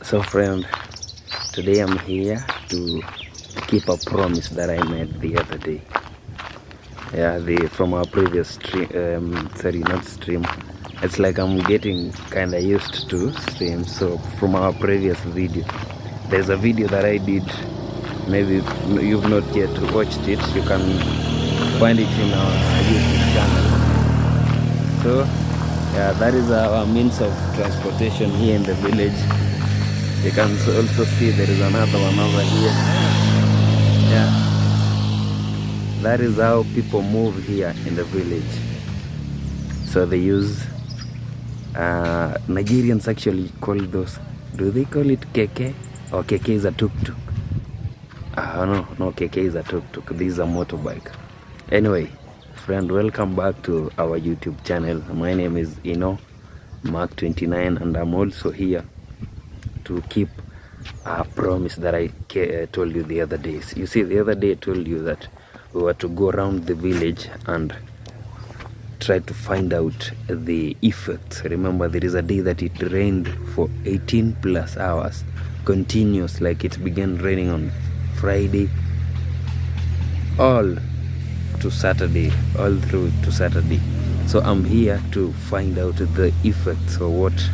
So friend, today I'm here to keep a promise that I made the other day. Yeah, from our previous stream, sorry, not stream. It's like I'm getting kind of used to stream. So from our previous video, there's a video that I did. Maybe if you've not yet watched it, you can find it in our YouTube channel. So yeah, that is our means of transportation here in the village. You can also see there is another one over here. Yeah, that is how people move here in the village. So they use Nigerians actually call those, do they call it keke? Or keke is a tuk-tuk? No, keke is a tuk-tuk. This is a motorbike. Anyway, friend, welcome back to our YouTube channel. My name is Ino Mark29, and I'm also here to keep a promise that I told you the other days. You see, the other day I told you that we were to go around the village and try to find out the effects. Remember, there is a day that it rained for 18 plus hours continuous, like it began raining on Friday all to Saturday, all through to Saturday. So I'm here to find out the effects of what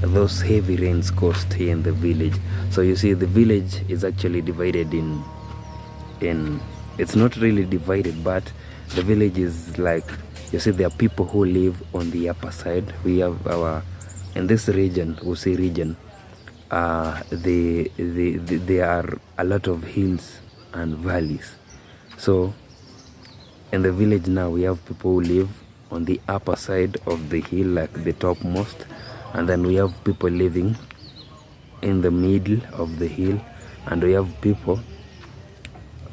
those heavy rains caused here in the village. So you see, the village is actually divided in it's not really divided, but the village is like, you see, there are people who live on the upper side. We have our, in this region, we say region, there are a lot of hills and valleys. So in the village now, we have people who live on the upper side of the hill, like the topmost, and then we have people living in the middle of the hill, and we have people,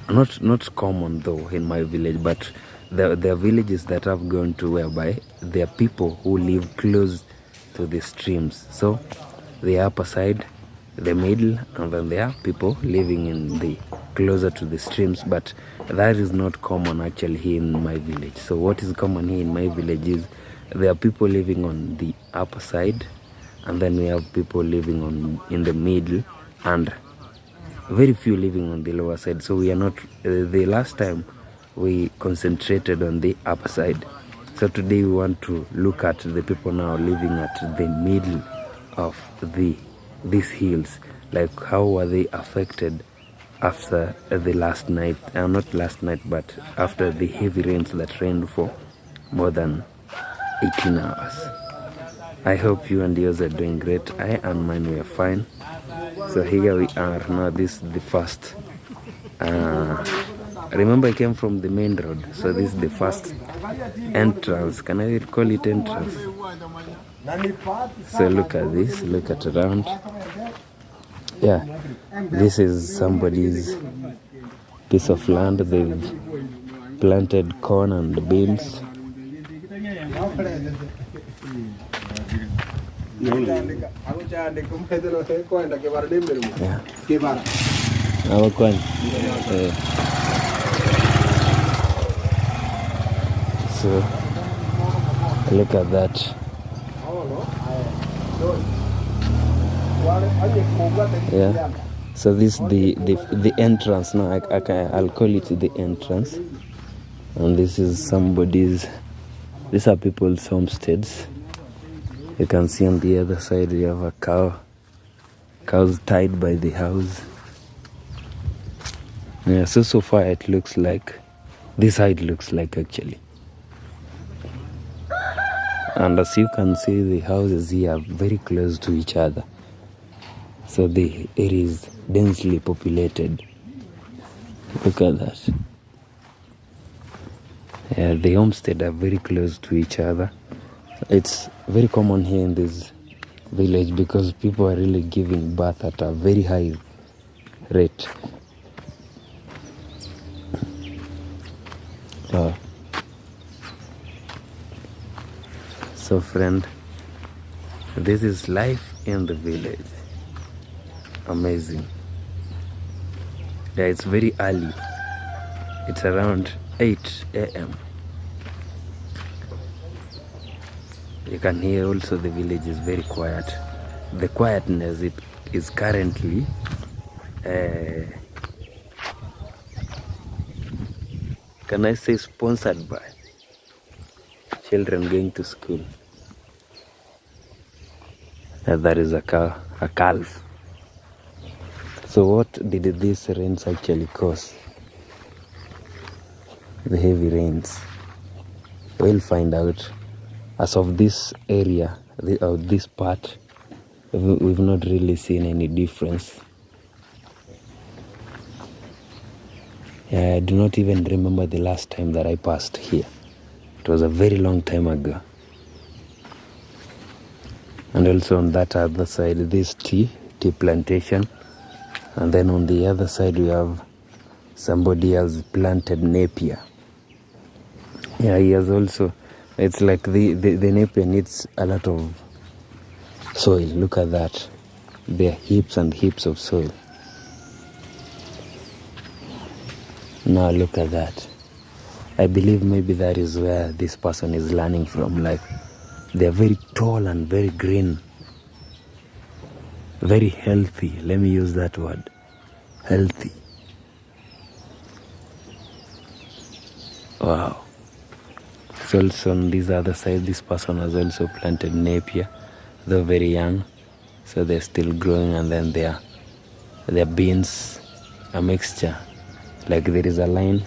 not common though in my village, but there are villages that I've gone to whereby there are people who live close to the streams. So the upper side, the middle, and then there are people living in the closer to the streams, but that is not common actually here in my village. So what is common here in my village is there are people living on the upper side, and then we have people living in the middle, and very few living on the lower side. So we are not, the last time we concentrated on the upper side. So today we want to look at the people now living at the middle of these hills, like how were they affected after the last night, not last night, but after the heavy rains that rained for more than 18 hours. I hope you and yours are doing great. I and mine were fine. So here we are now. This is the first. Remember, I came from the main road, so this is the first entrance. Can I call it entrance? So look at this. Look at around. Yeah, this is somebody's piece of land. They've planted corn and beans. Yeah. Our corn. So look at that. Yeah. So this is the entrance now. I'll call it the entrance. And this is somebody's. These are people's homesteads. You can see on the other side we have a cow. Cows tied by the house. Yeah. So far it looks like this side looks like actually. And as you can see, the houses here are very close to each other. So the area is densely populated. Look at that. Yeah, the homestead are very close to each other. It's very common here in this village because people are really giving birth at a very high rate. So friend, this is life in the village. Amazing. Yeah, it's very early. It's around 8 a.m. You can hear also the village is very quiet. the quietness it is currently can I say sponsored by children going to school. That is a calf. So what did these rains actually cause? The heavy rains. We'll find out. As of this area, this part, we've not really seen any difference. I do not even remember the last time that I passed here. It was a very long time ago. And also on that other side, this tea plantation. And then on the other side, we have somebody has planted Napier. Yeah, he has also, it's like the Napier needs a lot of soil. Look at that. There are heaps and heaps of soil. Now look at that. I believe maybe that is where this person is learning from. Like, they're very tall and very green. Very healthy. Let me use that word. Healthy. Wow. So also on this other side, this person has also planted Napier. They're very young, so they're still growing, and then their beans, a mixture. Like there is a line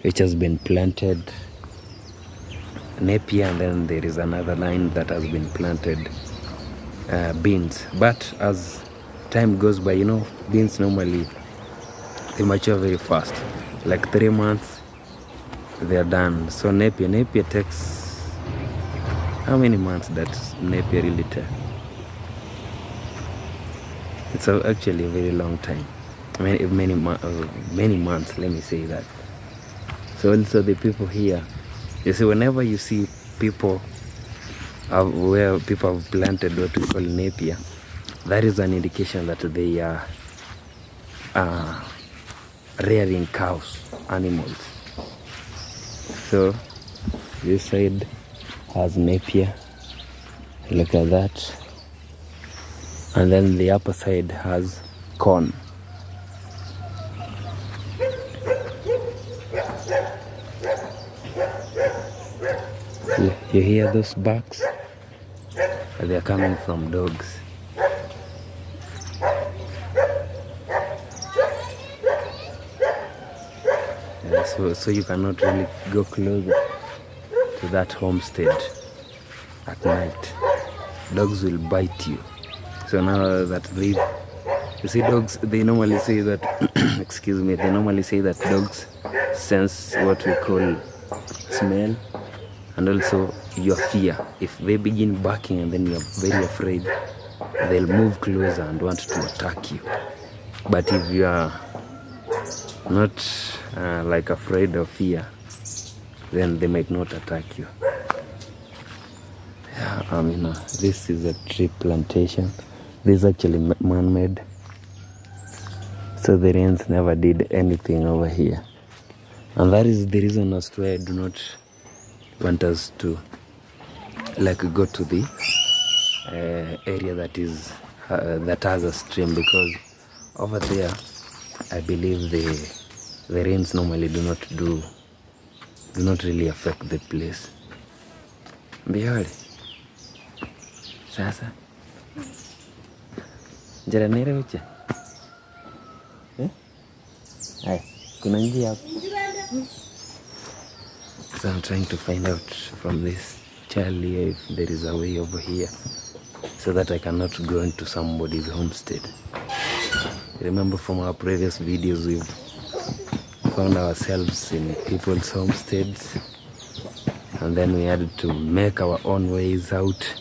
which has been planted Napier, and then there is another line that has been planted beans. But as time goes by, beans normally they mature very fast. Like 3 months, they are done. So Napier takes, how many months does Napier really take? It's actually a very long time. Many months, let me say that. So also the people here, you see, whenever you see people where people have planted what we call Napier, that is an indication that they are rearing cows, animals. So this side has Napier, look at that, and then the upper side has corn. You hear those barks? They are coming from dogs. So you cannot really go closer to that homestead at night. Dogs will bite you. So now that you see dogs, they normally say that, excuse me, they normally say that dogs sense what we call smell, and also your fear. If they begin barking and then you're very afraid, they'll move closer and want to attack you. But if you are not like afraid of fear, then they might not attack you. Yeah, this is a tree plantation. This is actually man-made. So the rains never did anything over here. And that is the reason as to why I do not want us to go to the area that is that has a stream, because over there I believe the rains normally do not really affect the place. Mbihari sasa jara nere uche hai kuna njia hapo. So I'm trying to find out from this child here if there is a way over here so that I cannot go into somebody's homestead. Remember from our previous videos, we've found ourselves in people's homesteads, and then we had to make our own ways out.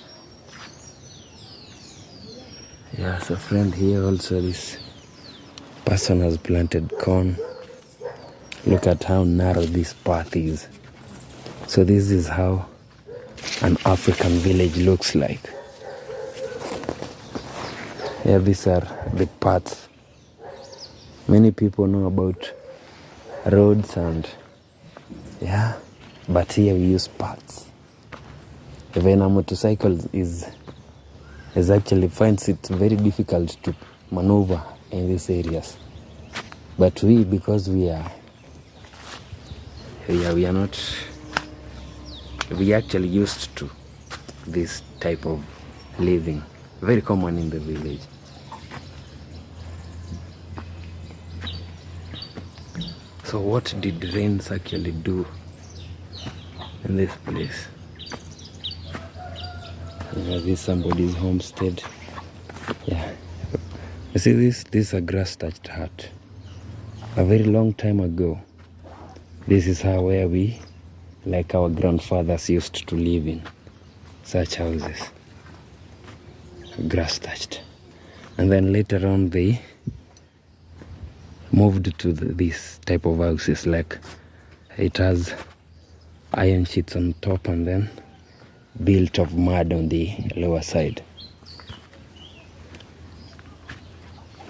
Yeah, so friend, here also this person has planted corn. Look at how narrow this path is. So this is how an African village looks like. Yeah, these are the paths. Many people know about roads and but here we use paths. Even a motorcycle is is actually finds it very difficult to maneuver in these areas. But we, because we are not, we actually used to this type of living, very common in the village. So what did rains actually do in this place? This is somebody's homestead. Yeah, you see this is a grass thatched hut. A very long time ago, this is where we, like our grandfathers, used to live in such houses, grass thatched. And then later on they moved to this type of houses, like it has iron sheets on top and then built of mud on the lower side.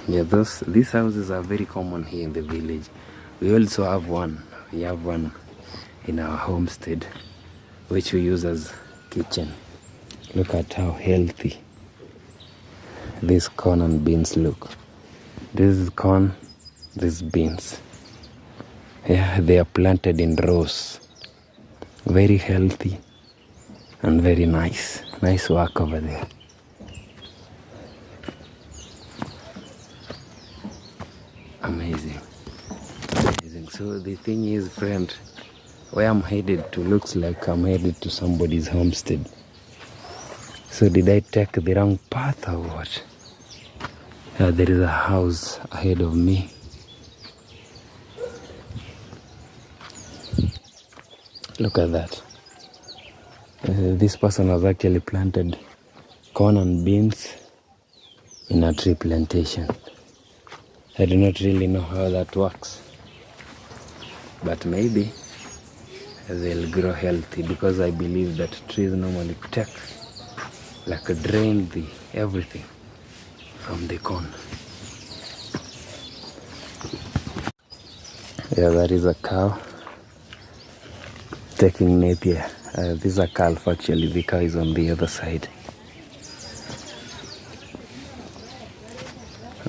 Yeah, these houses are very common here in the village. We also have one. We have one in our homestead, which we use as kitchen. Look at how healthy these corn and beans look. This is corn, these beans. Yeah, they are planted in rows. Very healthy and very nice. Nice work over there. Amazing. Amazing. So the thing is, friend, where I'm headed to looks like I'm headed to somebody's homestead. So did I take the wrong path or what? There is a house ahead of me. Look at that. This person has actually planted corn and beans in a tree plantation. I do not really know how that works, but maybe they'll grow healthy, because I believe that trees normally take, like, drain the everything from the corn. Yeah, that is a cow taking Napier. This is a calf actually. The cow is on the other side.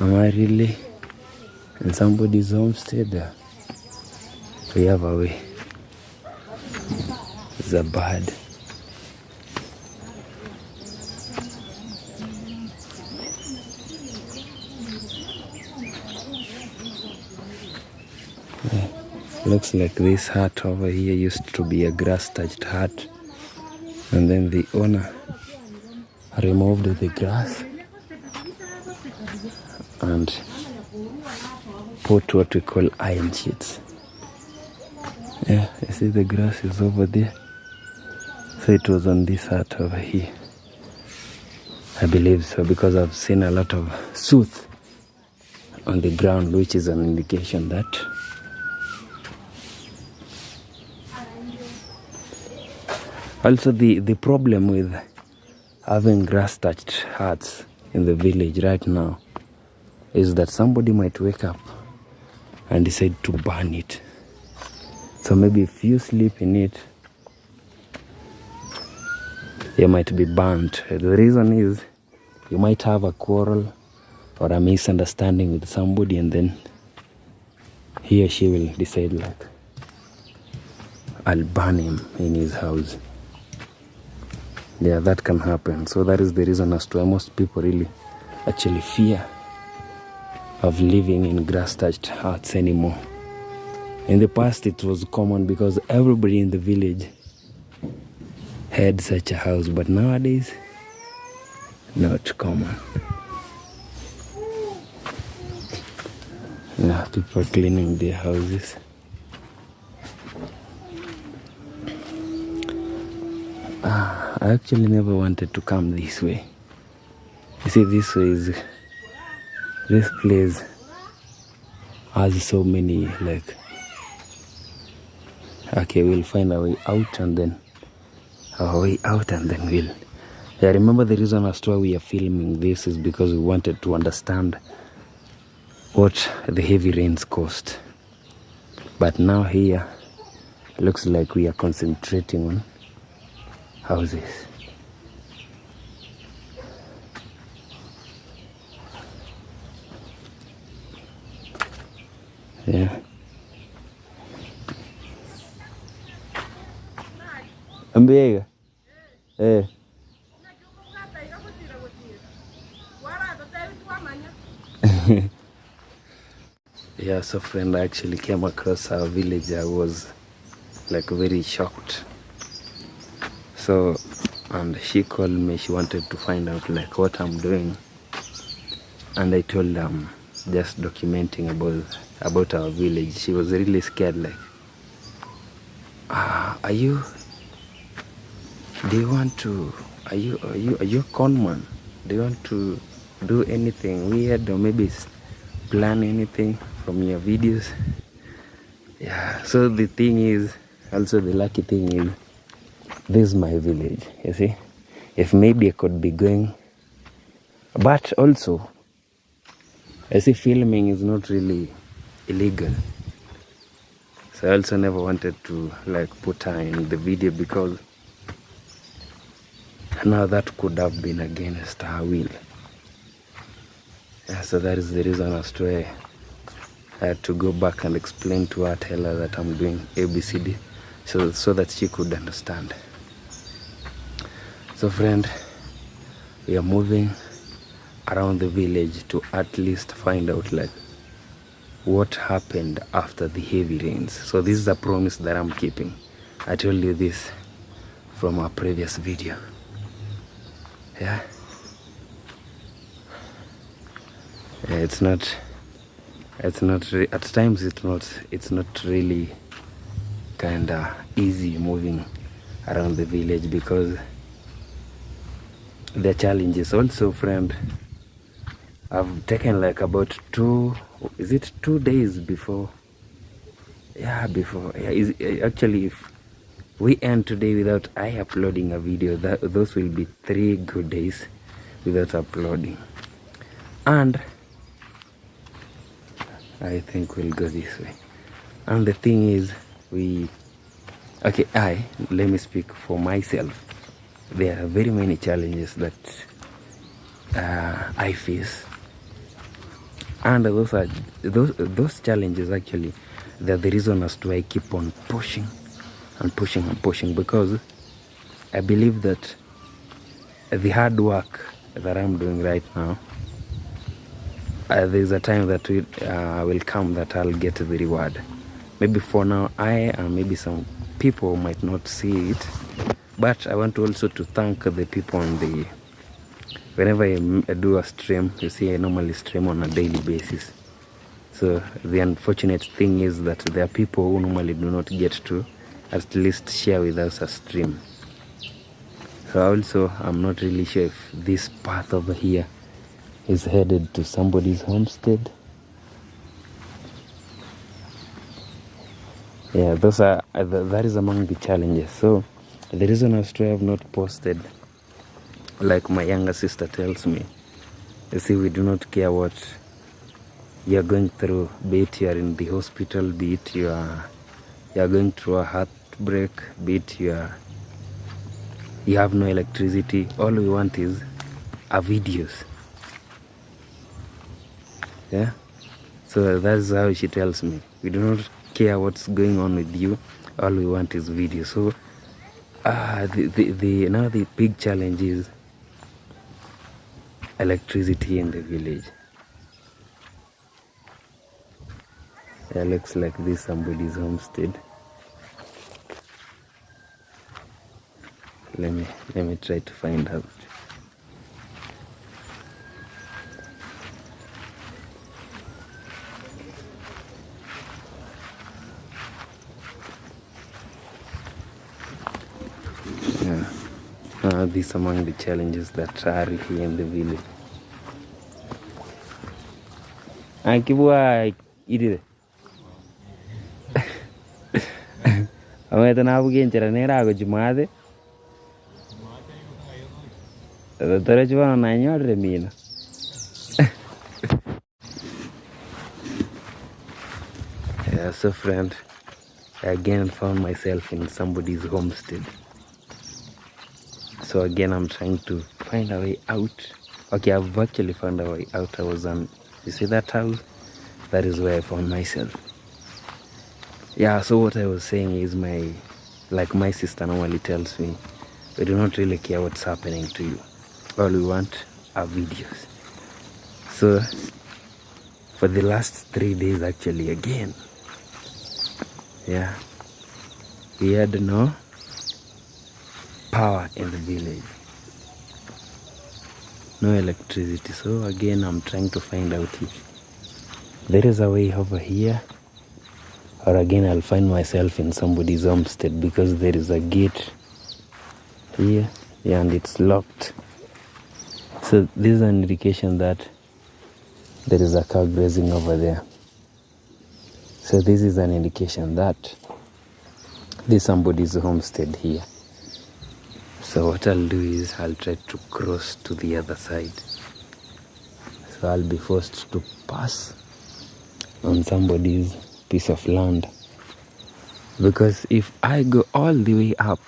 Am I really in somebody's homestead? We have a way. It's a bird. Looks like this hut over here used to be a grass-thatched hut, and then the owner removed the grass and put what we call iron sheets. Yeah, you see the grass is over there. So it was on this hut over here. I believe so, because I've seen a lot of soot on the ground, which is an indication that also the problem with having grass-thatched huts in the village right now is that somebody might wake up and decide to burn it. So maybe if you sleep in it, you might be burnt. The reason is you might have a quarrel or a misunderstanding with somebody, and then he or she will decide, like, I'll burn him in his house. Yeah, that can happen. So that is the reason as to why most people really actually fear of living in grass-thatched huts anymore. In the past it was common because everybody in the village had such a house, but nowadays not common. Yeah, people cleaning their houses. I actually never wanted to come this way. You see, this place has so many, like, okay, we'll find a way out and then we'll, yeah, remember the reason as to why we are filming this is because we wanted to understand what the heavy rains caused. But now here, looks like we are concentrating on houses. Yeah. Ambega. Eh. Yeah, so friend, I actually came across our village. I was like very shocked. So, and she called me. She wanted to find out like what I'm doing, and I told them just documenting about our village. She was really scared. Like, are you? Do you want to? Are you a con man? Do you want to do anything weird or maybe plan anything from your videos? Yeah. So the thing is, also the lucky thing is, this is my village. You see, if maybe I could be going, but also, I see filming is not really illegal. So I also never wanted to like put her in the video because now that could have been against her will. Yeah, so that is the reason as to why I had to go back and explain to her, tell her that I'm doing ABCD, so that she could understand. So friend, we are moving around the village to at least find out like what happened after the heavy rains. So this is a promise that I'm keeping. I told you this from our previous video. Yeah. It's not at times it's not really kinda easy moving around the village because there are challenges. Also friend, I've taken like about 2 days before. Yeah, before. Yeah, actually, if we end today without I uploading a video, those will be 3 good days without uploading. And I think we'll go this way. And the thing is, let me speak for myself. There are very many challenges that I face. And those challenges actually, they're the reason as to why I keep on pushing and pushing and pushing, because I believe that the hard work that I'm doing right now, there's a time that will come that I'll get the reward. Maybe for now, maybe some people might not see it, but I want also to thank the people on the. Whenever I do a stream, you see I normally stream on a daily basis. So the unfortunate thing is that there are people who normally do not get to at least share with us a stream. So also, I'm not really sure if this path over here is headed to somebody's homestead. Yeah, that is among the challenges. So the reason as to I have not posted, like my younger sister tells me, you see, we do not care what you're going through, be it you're in the hospital, be it you're going through a heartbreak, be it you have no electricity. All we want is our videos. Yeah, so that's how she tells me. We do not care what's going on with you. All we want is video. So now the big challenge is electricity in the village. Yeah, looks like this somebody's homestead. Let me try to find out. Yeah, these among the challenges that are here in the village. Akibwa idire. Aweta na bugenjera nera go jumade. Dore jwana na nyorre mina. Yeah, so friend, I again found myself in somebody's homestead. So again, I'm trying to find a way out. Okay, I've actually found a way out. You see that house? That is where I found myself. Yeah, so what I was saying is my sister normally tells me, we do not really care what's happening to you. All we want are videos. So for the last 3 days actually again, yeah, we had no power in the village, no electricity. So again, I'm trying to find out if there is a way over here, or again I'll find myself in somebody's homestead, because there is a gate here, yeah, and it's locked. So this is an indication that there is a cow grazing over there. So this is an indication that there's somebody's homestead here. So what I'll do is I'll try to cross to the other side. So I'll be forced to pass on somebody's piece of land. Because if I go all the way up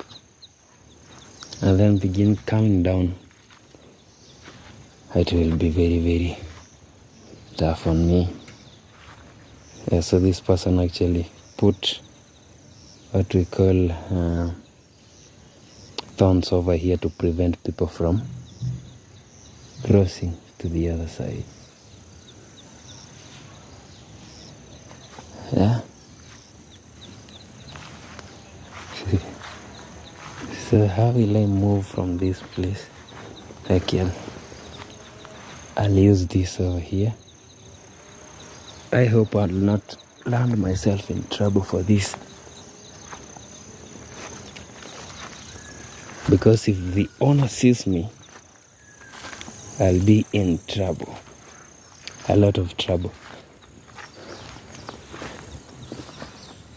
and then begin coming down, it will be very, very tough on me. Yeah, so this person actually put what we call thorns over here to prevent people from crossing to the other side. Yeah. So how will I move from this place? I'll use this over here. I hope I'll not land myself in trouble for this. Because if the owner sees me, I'll be in trouble. A lot of trouble.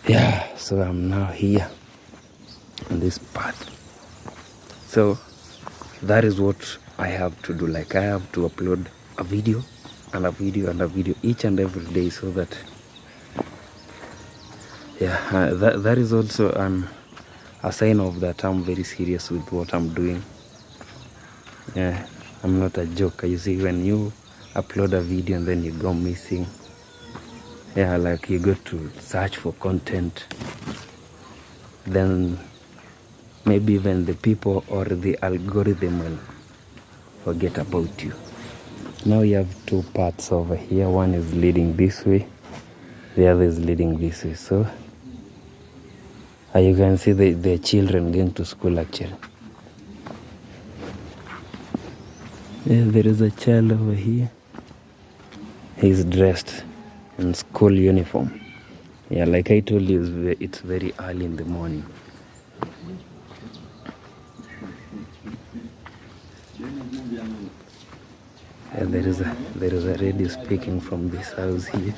Yeah, so I'm now here on this part. So that is what I have to do. Like, I have to upload a video and a video and a video each and every day, so that that is also a sign of that I'm very serious with what I'm doing. Yeah, I'm not a joker. You see, when you upload a video and then you go missing, yeah, like you go to search for content, then maybe even the people or the algorithm will forget about you. Now you have two paths over here. One is leading this way, the other is leading this way. So you can see the children going to school actually. Yeah, there is a child over here. He's dressed in school uniform. Yeah, like I told you, it's very early in the morning. Yeah, there is a radio speaking from this house here.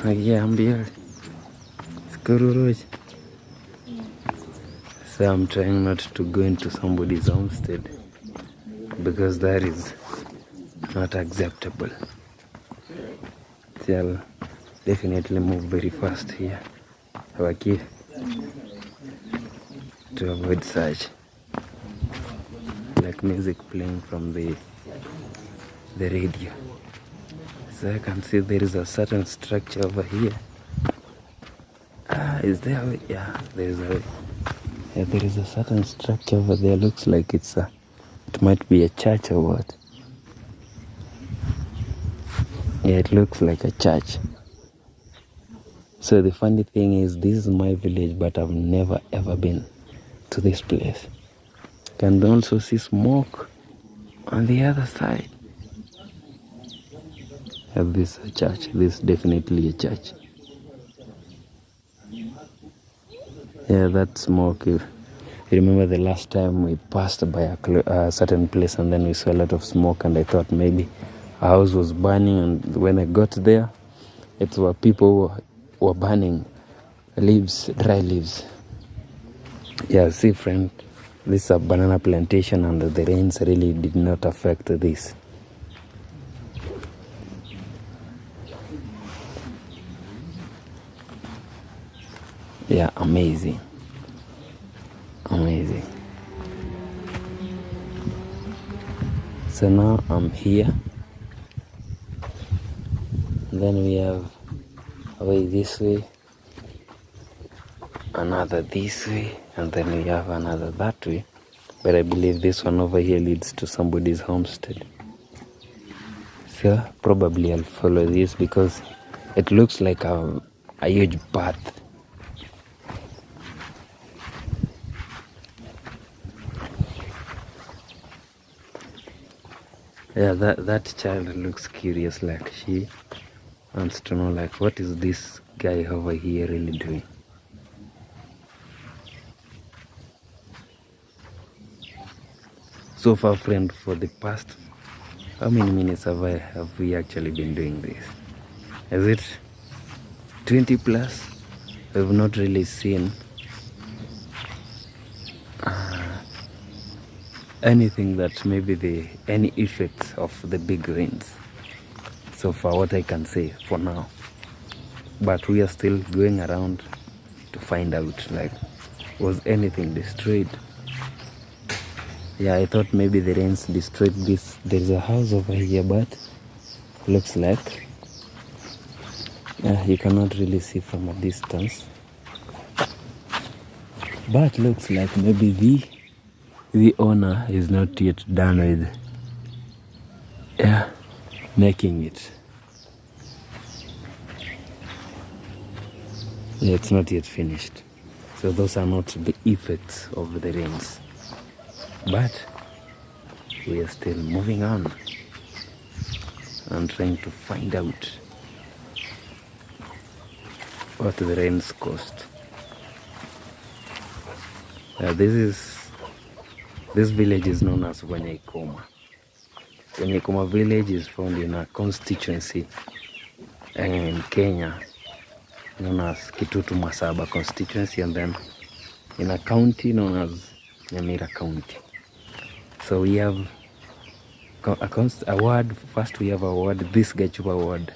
Yeah, I'm here. So I'm trying not to go into somebody's homestead, because that is not acceptable. So I'll definitely move very fast here, to avoid such. Like music playing from the radio. So I can see there is a certain structure over here. Is there a way? Yeah, there is a way. Yeah, there is a certain structure over there. Looks like it might be a church or what. Yeah, it looks like a church. So the funny thing is, this is my village, but I've never ever been to this place. Can also see smoke on the other side. Yeah, this is a church. This is definitely a church. Yeah, that smoke. You remember the last time we passed by a certain place and then we saw a lot of smoke, and I thought maybe a house was burning, and when I got there, it were people who were burning leaves, dry leaves. Yeah, see friend, this is a banana plantation, and the rains really did not affect this. Yeah, amazing. So now I'm here. Then we have away this way, another this way, and then we have another that way. But I believe this one over here leads to somebody's homestead. So probably I'll follow this because it looks like a huge path. Yeah, that child looks curious, like she wants to know like what is this guy over here really doing. So far, friend, for the past, how many minutes have we actually been doing this? Is it 20 plus? We've not really seen anything that maybe any effects of the big rains. So far, what I can say for now. But we are still going around to find out, like, was anything destroyed? Yeah, I thought maybe the rains destroyed this. There's a house over here, but looks like you cannot really see from a distance. But looks like maybe the owner is not yet done with making it. Yeah, it's not yet finished. So those are not the effects of the rains. But we are still moving on and trying to find out what the rains caused. This village is known as Wanyaikoma. Wanyaikoma village is found in a constituency in Kenya known as Kitutu Masaba constituency, and then in a county known as Nyamira County. So we have a ward. First we have a ward, this Gachuba ward.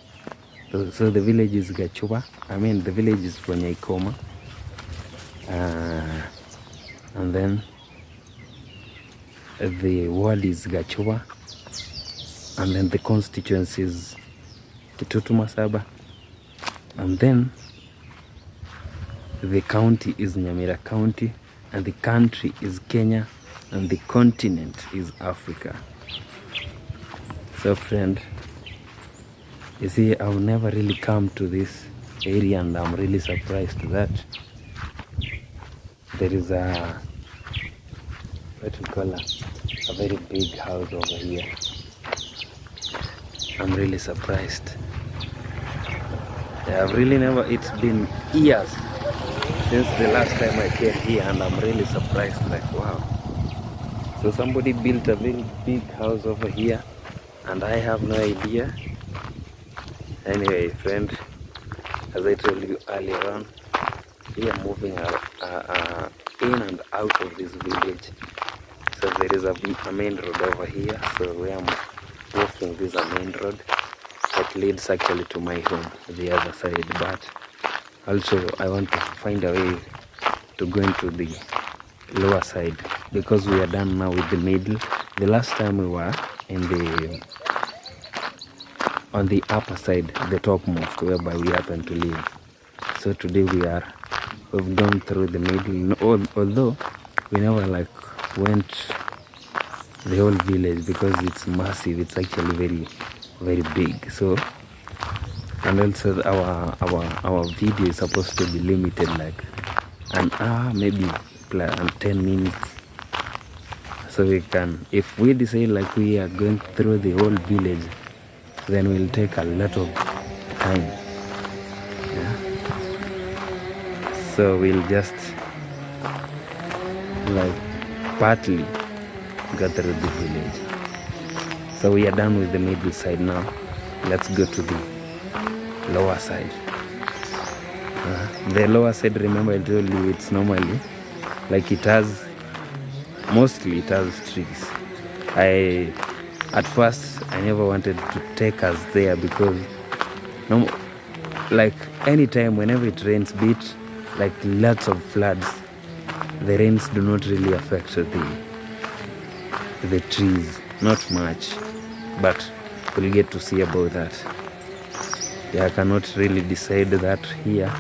So the village is Gachuba. The village is Wanyaikoma. And then the ward is Gachuba. And then the constituency is Kitutu Masaba. And then the county is Nyamira County. And the country is Kenya. And the continent is Africa. So friend, you see, I've never really come to this area, and I'm really surprised that there is a very big house over here. I'm really surprised. I've really never, it's been years since the last time I came here, and I'm really surprised, like wow. So somebody built a very big house over here, and I have no idea. Anyway, friend, as I told you earlier on, we are moving in and out of this village. So there is a main road over here. So we are walking this main road that leads actually to my home, the other side. But also I want to find a way to go into the lower side, because we are done now with the middle. The last time we were on the upper side, the topmost, whereby we happen to live. So today we've gone through the middle, although we never went the whole village because it's massive. It's actually very, very big. So, and also our video is supposed to be limited like an hour, maybe 10 minutes. So we can, if we decide like we are going through the whole village, then we'll take a lot of time. Yeah. So we'll just partly go through the village. So we are done with the middle side now. Let's go to the lower side. The lower side, remember I told you, it's normally mostly it has trees. At first I never wanted to take us there because anytime whenever it rains, lots of floods, the rains do not really affect the trees, not much, but we'll get to see about that. Yeah, I cannot really decide that here.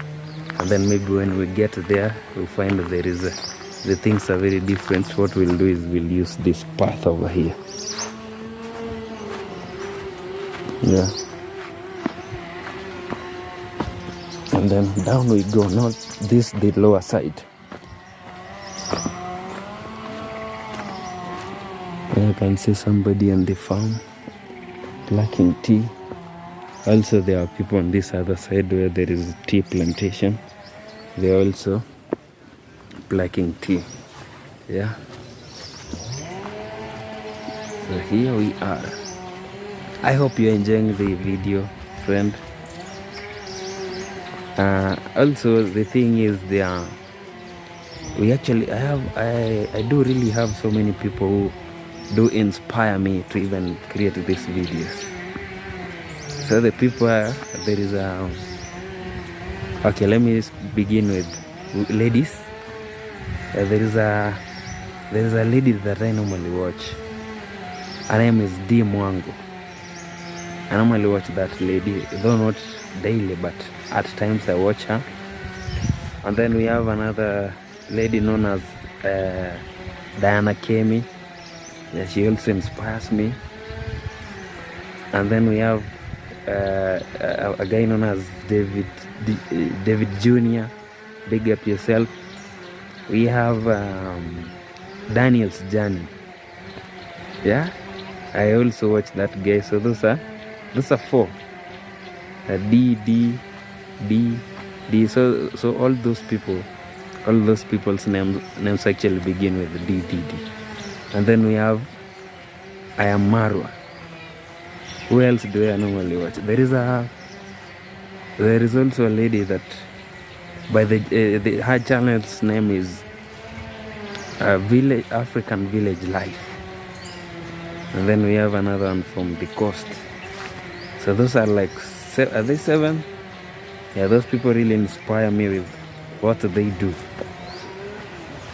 And then maybe when we get there, we'll find that the things are very different. What we'll do is we'll use this path over here. Yeah. And then down we go. Not this, the lower side. You can see somebody on the farm plucking tea. Also, there are people on this other side where there is tea plantation. They are also plucking tea. Yeah. So here we are. I hope you're enjoying the video, friend. Also, the thing is, I do really have so many people who do inspire me to even create these videos. So the people are, okay, let me begin with ladies. There is a lady that I normally watch. Her name is Dee Mwango. I normally watch that lady, though not daily, but at times I watch her. And then we have another lady known as Diana Kemi. Yeah, she also inspires me. And then we have a guy known as David Jr. Big up yourself. We have Daniel's Journey. Yeah, I also watch that guy. So those are 4. D. So all those people's names actually begin with D. And then we have I Am Marwa. Who else do I normally watch? There is also a lady that by her channel's name is African Village Life. And then we have another one from the coast. So those are like, are they 7? Yeah, those people really inspire me with what they do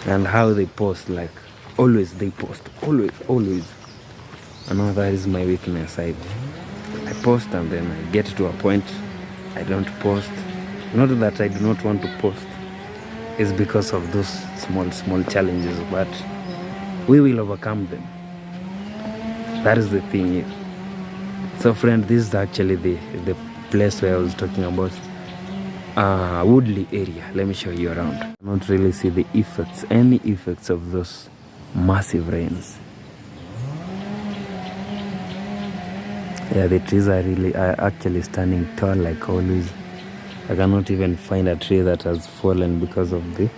and how they post. Like always they post, always. I know that is my weakness. I post and then I get to a point I don't post. Not that I do not want to post, it's because of those small challenges, but we will overcome them. That is the thing here. So friend, this is actually the place where I was talking about, Woodley area. Let me show you around. I don't really see the any effects of those massive rains. Yeah, the trees are actually standing tall like always. I cannot even find a tree that has fallen because of the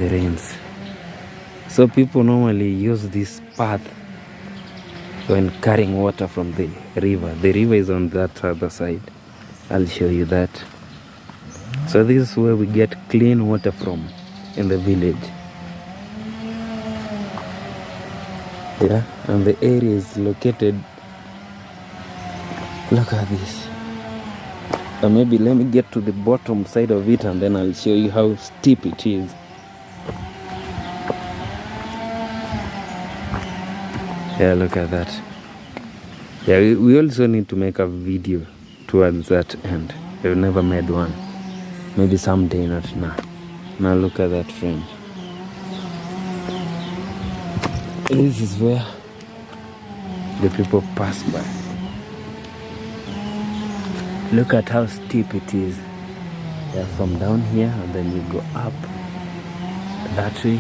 rains. So people normally use this path when carrying water from the river. The river is on that other side. I'll show you that. So this is where we get clean water from in the village. Yeah, and the area is located, look at this. Maybe let me get to the bottom side of it and then I'll show you how steep it is. Yeah, look at that. Yeah, we also need to make a video towards that end. We've never made one. Maybe someday, not now. Now look at that, friend. This is where the people pass by. Look at how steep it is. Yeah, from down here and then you go up that way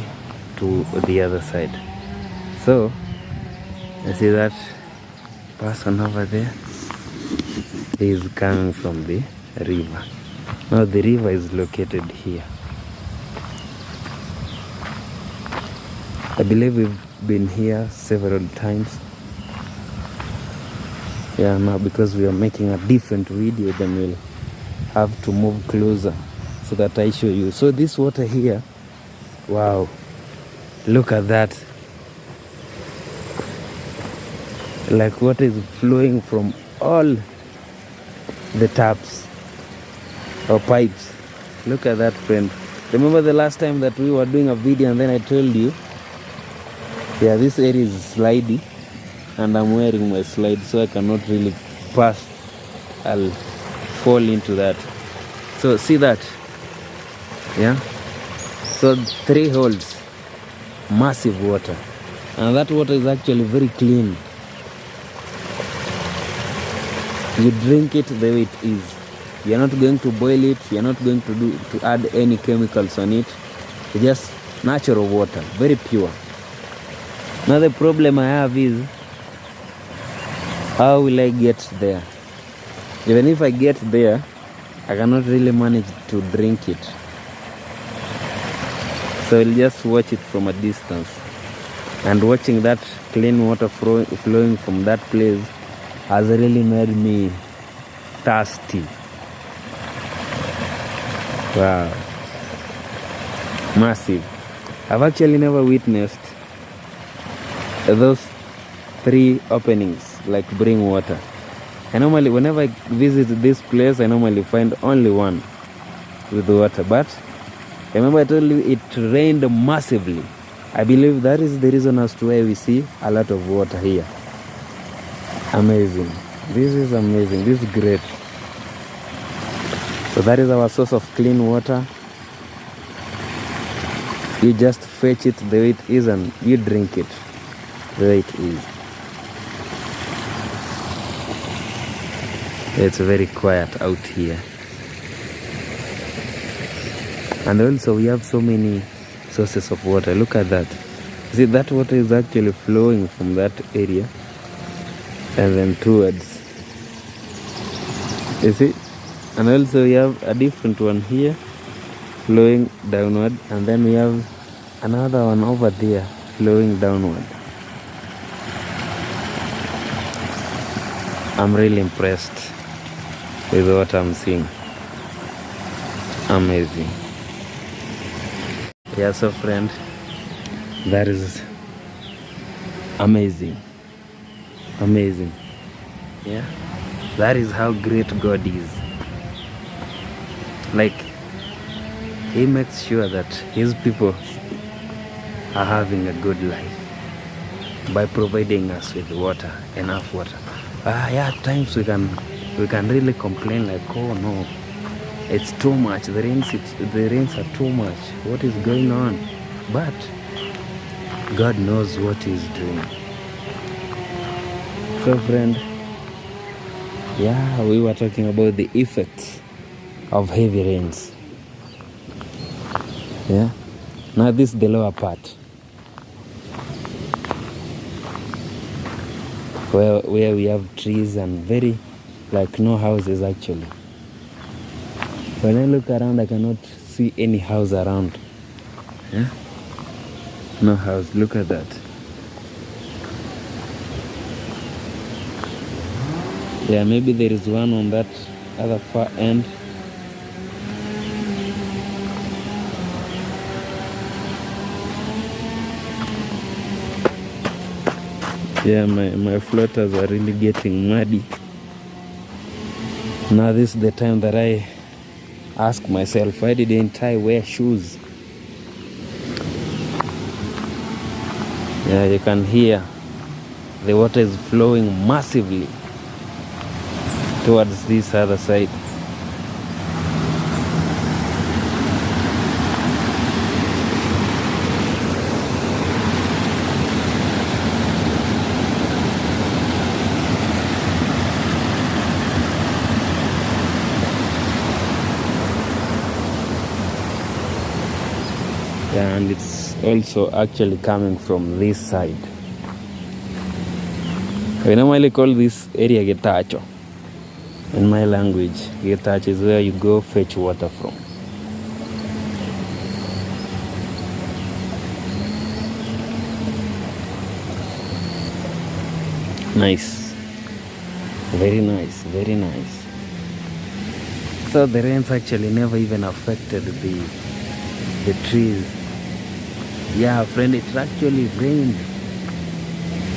to the other side. So you see that person over there? He is coming from the river. Now the river is located here. I believe we've been here several times. Yeah, now because we are making a different video, then we'll have to move closer so that I show you. So this water here, wow, look at that. Like water is flowing from all the taps or pipes. Look at that, friend. Remember the last time that we were doing a video and then I told you, yeah, this area is slidey and I'm wearing my slide so I cannot really pass. I'll fall into that. So see that, yeah, so 3 holes, massive water, and that water is actually very clean. You drink it the way it is. You're not going to boil it, you're not going to add any chemicals on it. It's just natural water, very pure. Now the problem I have is, how will I get there? Even if I get there, I cannot really manage to drink it. So I'll just watch it from a distance. And watching that clean water flowing from that place has really made me thirsty. Wow. Massive. I've actually never witnessed those 3 openings like bring water. I normally, whenever I visit this place, I normally find only one with water. But remember I told you it rained massively. I believe that is the reason as to why we see a lot of water here. Amazing. This is amazing. This is great. So that is our source of clean water. You just fetch it the way it is and you drink it the way it is. It's very quiet out here. And also we have so many sources of water. Look at that. See, that water is actually flowing from that area and then towards. You see? And also we have a different one here flowing downward, and then we have another one over there flowing downward. I'm really impressed with what I'm seeing. Amazing. Yeah, so friend, that is amazing. Amazing. Yeah, that is how great God is. Like, He makes sure that His people are having a good life by providing us with water, enough water. Yeah, at times we can really complain like, oh no, it's too much, the rains are too much, what is going on? But God knows what He's doing. So friend, yeah, we were talking about the effects of heavy rains. Yeah, now this is the lower part where we have trees and very like no houses actually. When I look around, I cannot see any house around. Yeah, no house. Look at that. Yeah, maybe there is one on that other far end. Yeah, my floaters are really getting muddy. Now this is the time that I ask myself, why didn't I wear shoes? Yeah, you can hear the water is flowing massively towards this other side. Yeah, and it's also actually coming from this side. We normally call this area Getacho. In my language, Getacho is where you go fetch water from. Nice. Very nice, very nice. So the rains actually never even affected the trees. Yeah, friend, it actually rained.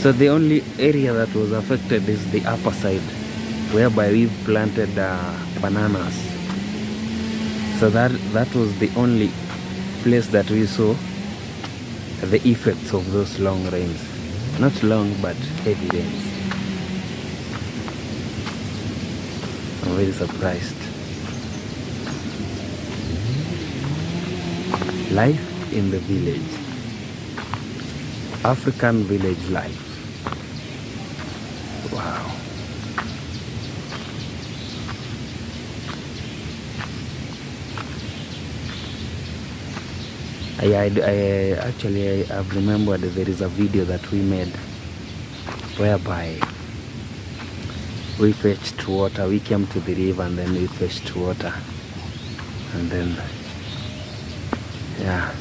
So the only area that was affected is the upper side, whereby we've planted bananas. So that was the only place that we saw the effects of those long rains. Not long, but heavy rains. very surprised. Life in the village. African village life. Wow. I've remembered there is a video that we made whereby we fetched water. We came to the river and then we fetched water, and then yeah,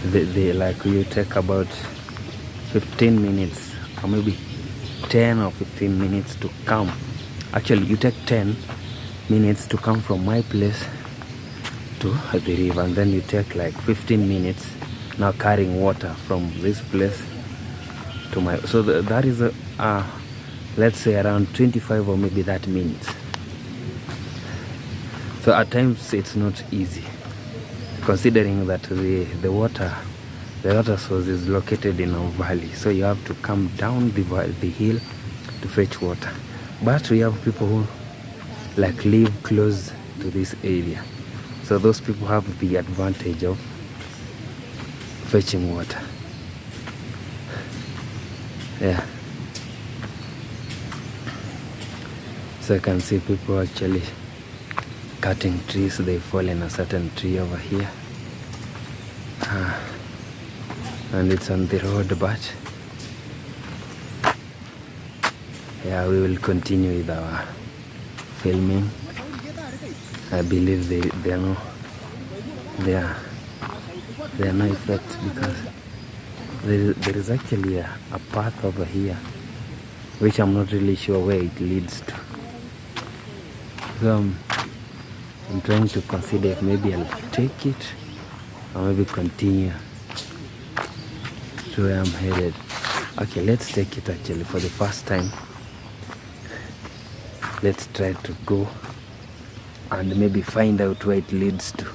they like you take about 15 minutes or maybe 10 or 15 minutes to come. Actually, you take 10 minutes to come from my place to the river, and then you take like 15 minutes now carrying water from this place to my, so that is a let's say around 25 or maybe 30 minutes. So at times it's not easy, considering that the water source is located in a valley, so you have to come down the hill to fetch water. But we have people who like live close to this area, so those people have the advantage of fetching water. Yeah. So I can see people actually cutting trees. They fall in a certain tree over here. And it's on the road, but yeah, we will continue with our filming. I believe there are no effects because there is actually a path over here which I'm not really sure where it leads to. So I'm trying to consider if maybe I'll take it or maybe continue to where I'm headed. Okay, let's take it actually for the first time. Let's try to go and maybe find out where it leads to.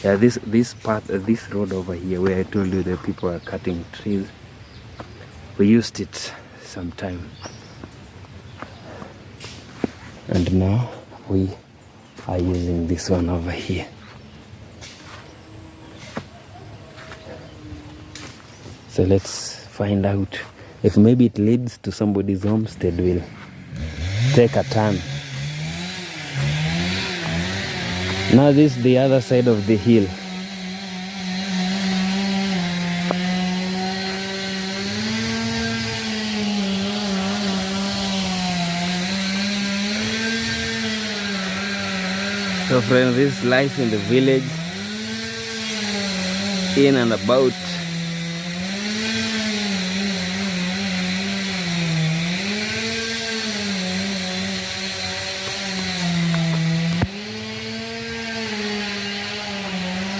Yeah, this path, this road over here where I told you that people are cutting trees, we used it sometime, and now we are using this one over here. So let's find out if maybe it leads to somebody's homestead. We'll take a turn. Now this is the other side of the hill. So friends, this is life in the village, in and about.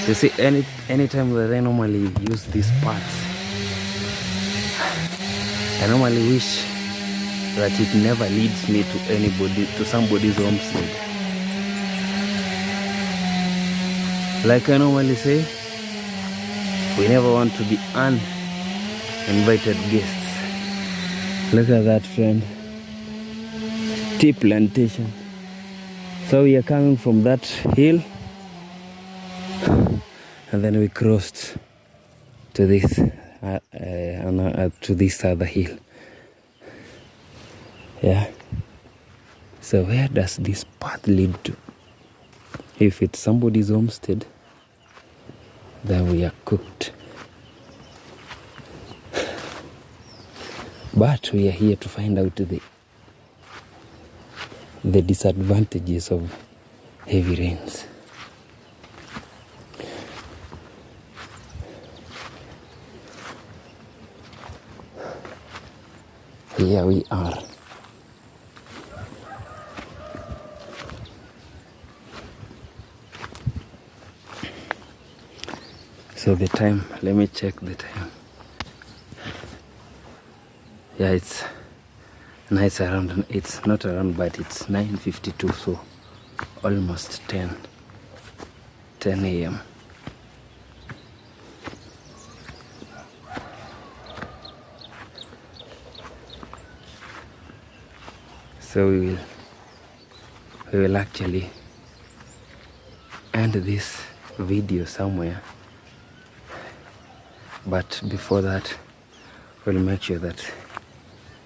You see, anytime that I normally use these parts, I normally wish that it never leads me to somebody's homestead. Like I normally say, we never want to be uninvited guests. Look at that, friend. Tea plantation. So we are coming from that hill, and then we crossed to this other hill. Yeah. So where does this path lead to? If it's somebody's homestead, then we are cooked. But we are here to find out the disadvantages of heavy rains. Here we are. So the time, let me check the time. Yeah, it's nice around, it's not around, but it's 9:52, so almost 10 a.m. So we will actually end this video somewhere, but before that we'll make sure that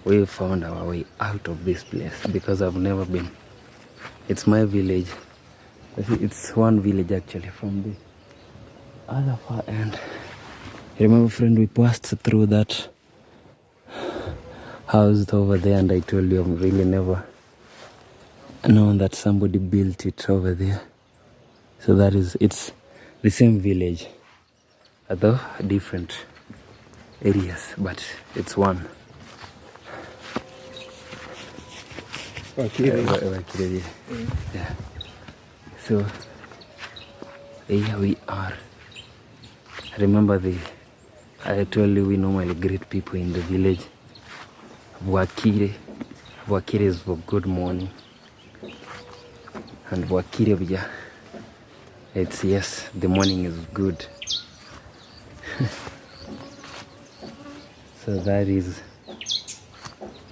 we found our way out of this place, because I've never been. It's my village. It's one village actually from the other far end. Remember, friend, we passed through that house over there, and I told you I've really never known that somebody built it over there. So that is, it's the same village, although different areas, but it's one. Okay. Yeah. So here we are. Remember, I told you we normally greet people in the village. Bwakire. Bwakire is for good morning. And Bwakire bija, it's yes, the morning is good. So that is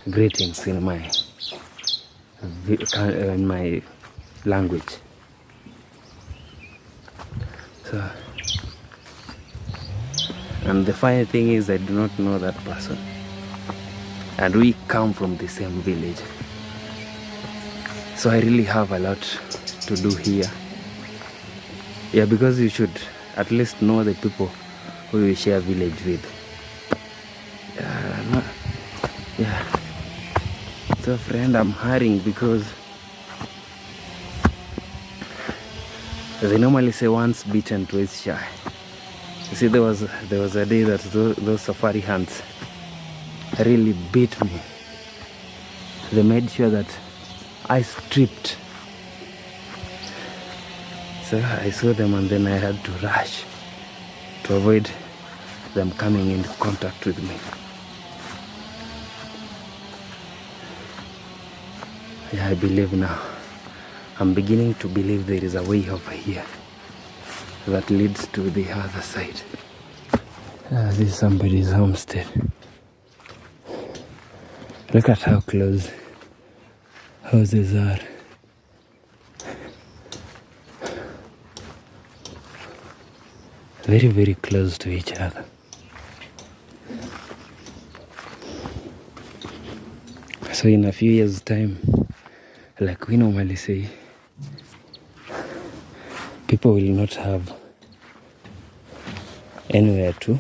greetings in my language. So, and the funny thing is, I do not know that person, and we come from the same village. So I really have a lot to do here. Yeah, because you should at least know the people who you share village with. Yeah. So friend, I'm hurrying because they normally say once bitten, twice shy. You see, there was a day that those safari hunts really beat me. They made sure that I stripped. So I saw them, and then I had to rush to avoid them coming into contact with me. Yeah, I believe now. I'm beginning to believe there is a way over here that leads to the other side. This is somebody's homestead. Look at how close houses are. Very, very close to each other. So in a few years' time, like we normally say, people will not have anywhere to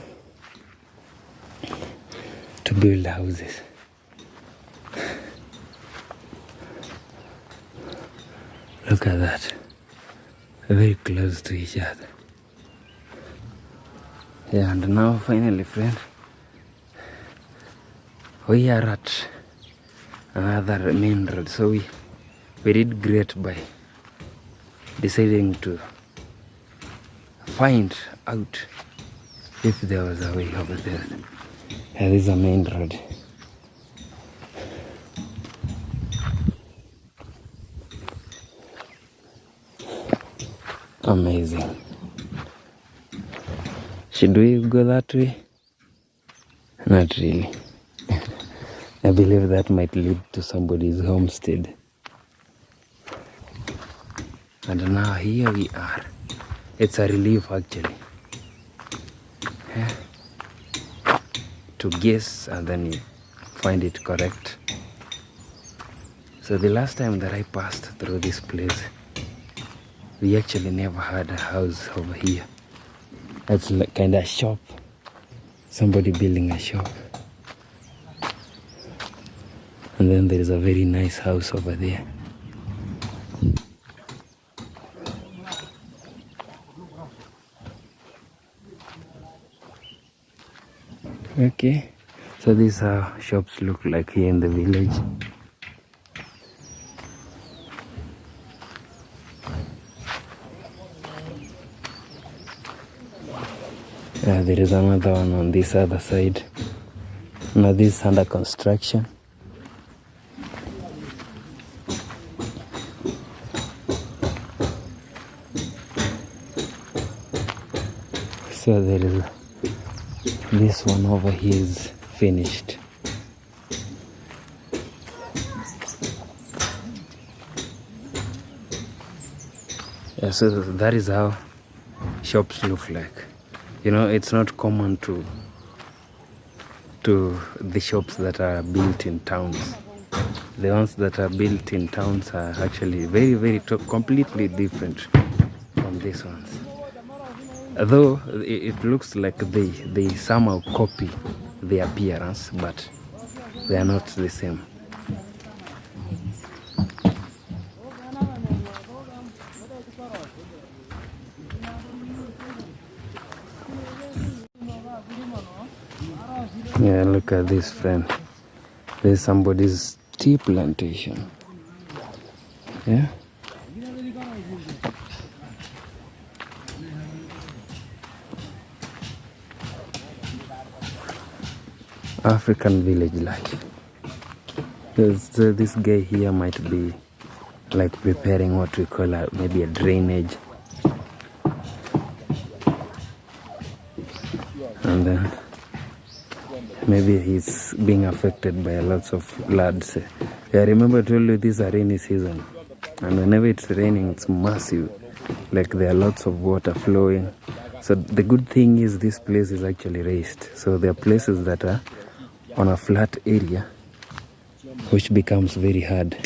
build houses. Look at that. Very close to each other. Yeah, and now finally, friend, we are at another main road. So we did great by deciding to find out if there was a way over there. Yeah, this is a main road. Amazing. Should we go that way? Not really. I believe that might lead to somebody's homestead. And now here we are. It's a relief actually. Yeah. To guess and then you find it correct. So the last time that I passed through this place, we actually never had a house over here. That's like kind of shop. Somebody building a shop. And then there is a very nice house over there. Okay, so these are shops look like here in the village. There is another one on this other side. Now this is under construction. So there is this one over here is finished. Yeah, so that is how shops look like. You know, it's not common to the shops that are built in towns. The ones that are built in towns are actually very, very completely different from these ones. Though it looks like they somehow copy the appearance, but they are not the same. Yeah, look at this, friend. There's somebody's tea plantation. Yeah. African village life. This guy here might be like preparing what we call maybe a drainage. And then maybe he's being affected by lots of floods. Yeah, remember I told you this is a rainy season. And whenever it's raining, it's massive. Like there are lots of water flowing. So the good thing is this place is actually raised. So there are places that are on a flat area, which becomes very hard.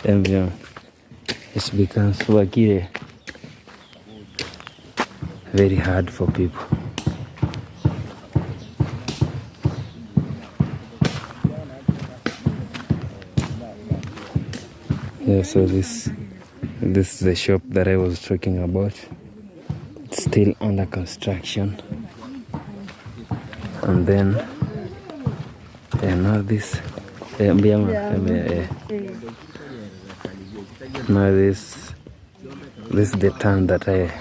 And it becomes very hard for people. Yeah, so this is the shop that I was talking about. It's still under construction. And then now this now this is the town that I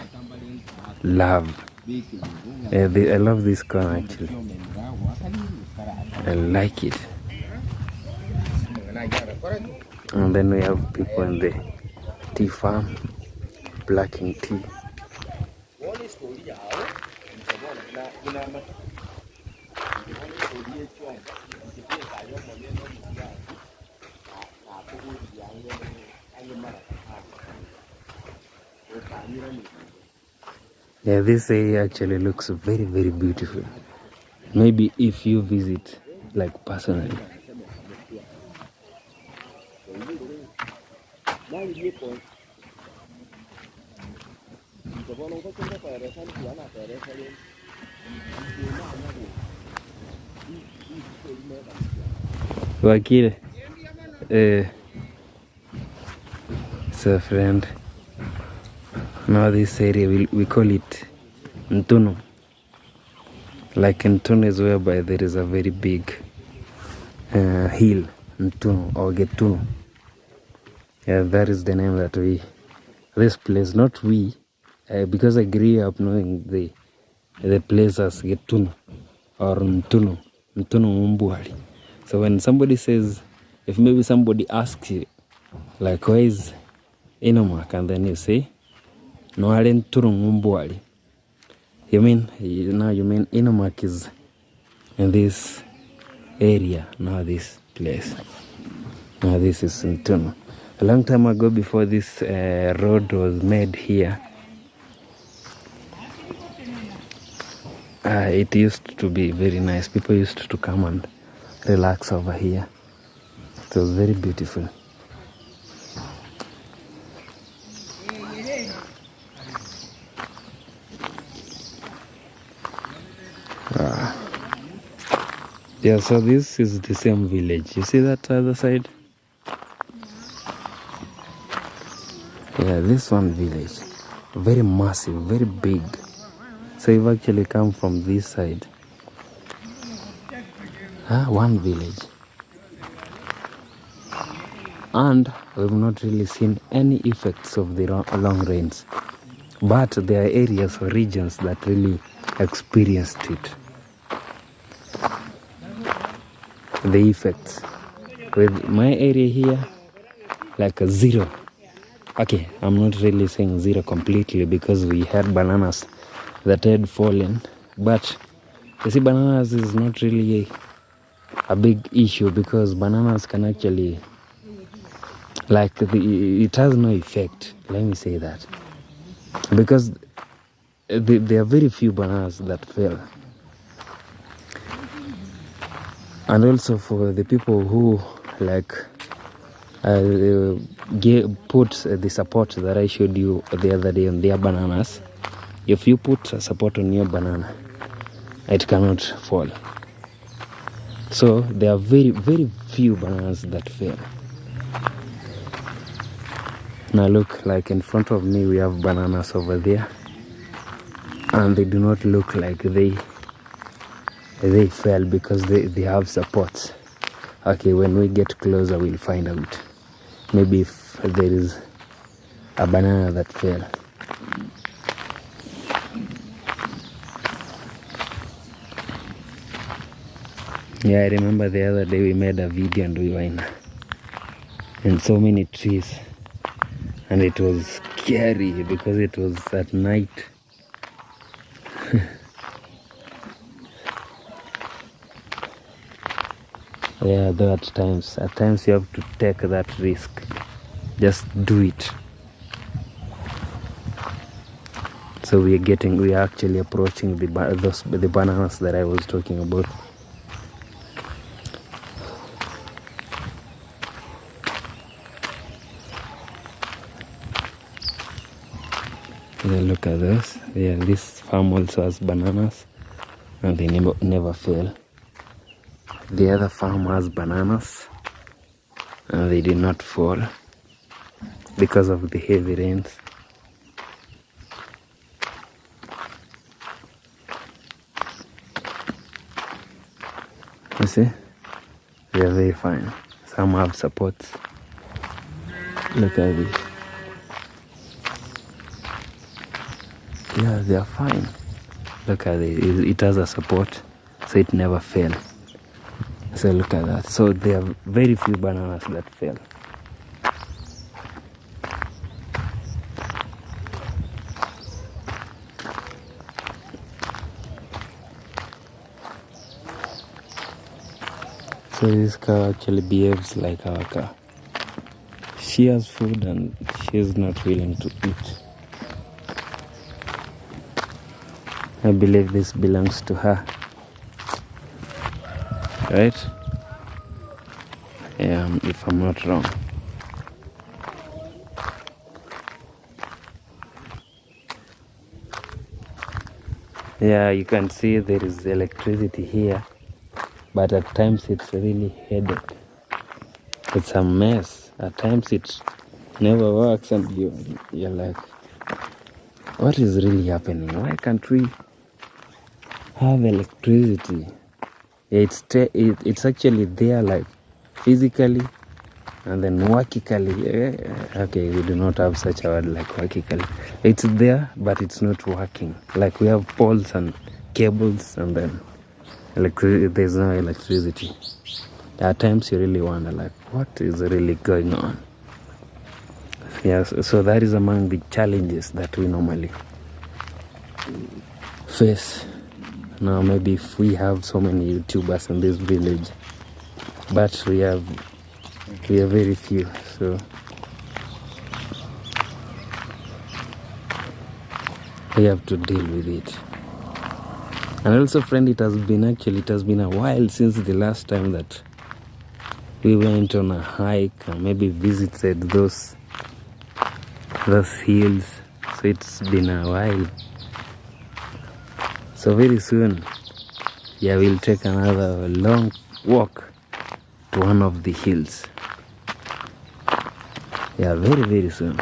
love. I love this corner actually. I like it. And then we have people in the tea farm, blacking tea. Yeah, this area actually looks very, very beautiful. Maybe if you visit, like personally. Wakile, so friend, now this area we call it Ntunu. Like Ntunu is whereby there is a very big hill, Ntunu or Getunu. Yeah, that is the name that this place, not we, because I grew up knowing the place as Getunu or Ntunu Umbuali. So when somebody says, if maybe somebody asks you, like, where is Inomak? And then you say, no, I didn't Ntunu You mean Inomak is in this area, not this place. Now this is Ntunu. A long time ago, before this road was made here, it used to be very nice. People used to come and relax over here. It was very beautiful. Yeah, so this is the same village. You see that other side? Yeah, this one village, very massive, very big. So you've actually come from this side. One village. And we've not really seen any effects of the long rains. But there are areas or regions that really experienced it. The effects. With my area here, like a zero. Okay, I'm not really saying zero completely because we had bananas that had fallen. But you see, bananas is not really a big issue because bananas can actually, Like it has no effect, let me say that, because there are very few bananas that fail. And also for the people who like put the support that I showed you the other day on their bananas, if you put a support on your banana, it cannot fall. So there are very, very few bananas that fail. Now look, like in front of me we have bananas over there, and they do not look like they fail because they have supports. Okay, when we get closer we'll find out maybe if there is a banana that fell. Yeah, I remember the other day we made a video and we were in so many trees, and it was scary because it was at night. Yeah, though at times you have to take that risk. Just do it. So we are actually approaching the bananas that I was talking about. Yeah, look at this. Yeah, this farm also has bananas, and they never fail. The other farm has bananas, and they did not fall because of the heavy rains. You see, they are very fine. Some have supports. Look at this. Yeah, they are fine. Look at it. It has a support, so it never fails. So look at that. So there are very few bananas that fail. So this cow actually behaves like our cow. She has food and she is not willing to eat. I believe this belongs to her. Right? Yeah, if I'm not wrong. Yeah, you can see there is electricity here, but at times it's really headache. It's a mess. At times it never works, and you're like, what is really happening? Why can't we have electricity? It's actually there, like physically, and then workically. Okay, we do not have such a word like workically. It's there, but it's not working. Like we have poles and cables, and then there's no electricity. At times you really wonder, like, what is really going on? Yes, so that is among the challenges that we normally face. Now maybe if we have so many YouTubers in this village, but we are very few, so we have to deal with it. And also, friend, it has been a while since the last time that we went on a hike and maybe visited those hills. So it's been a while. So very soon, yeah, we'll take another long walk to one of the hills. Yeah, very, very soon.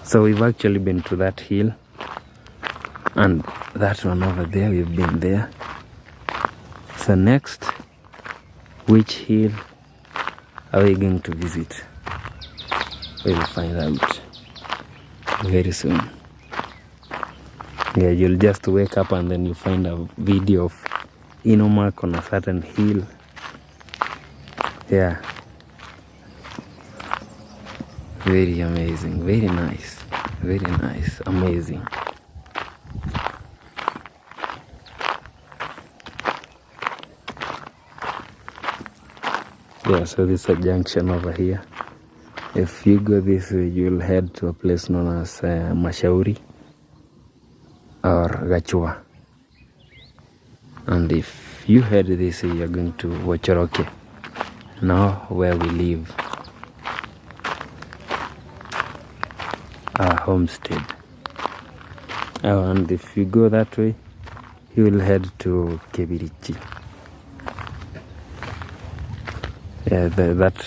So we've actually been to that hill, and that one over there, we've been there. So next, which hill are we going to visit? We'll find out very soon. Yeah, you'll just wake up and then you find a video of Inomark on a certain hill. Yeah. Very amazing, very nice, amazing. Yeah, so this is a junction over here. If you go this way, you'll head to a place known as Mashauri or Gachua. And if you head this way, you're going to Wachoroke, now where we live, our homestead. And if you go that way, you will head to Kebirichi. Yeah, that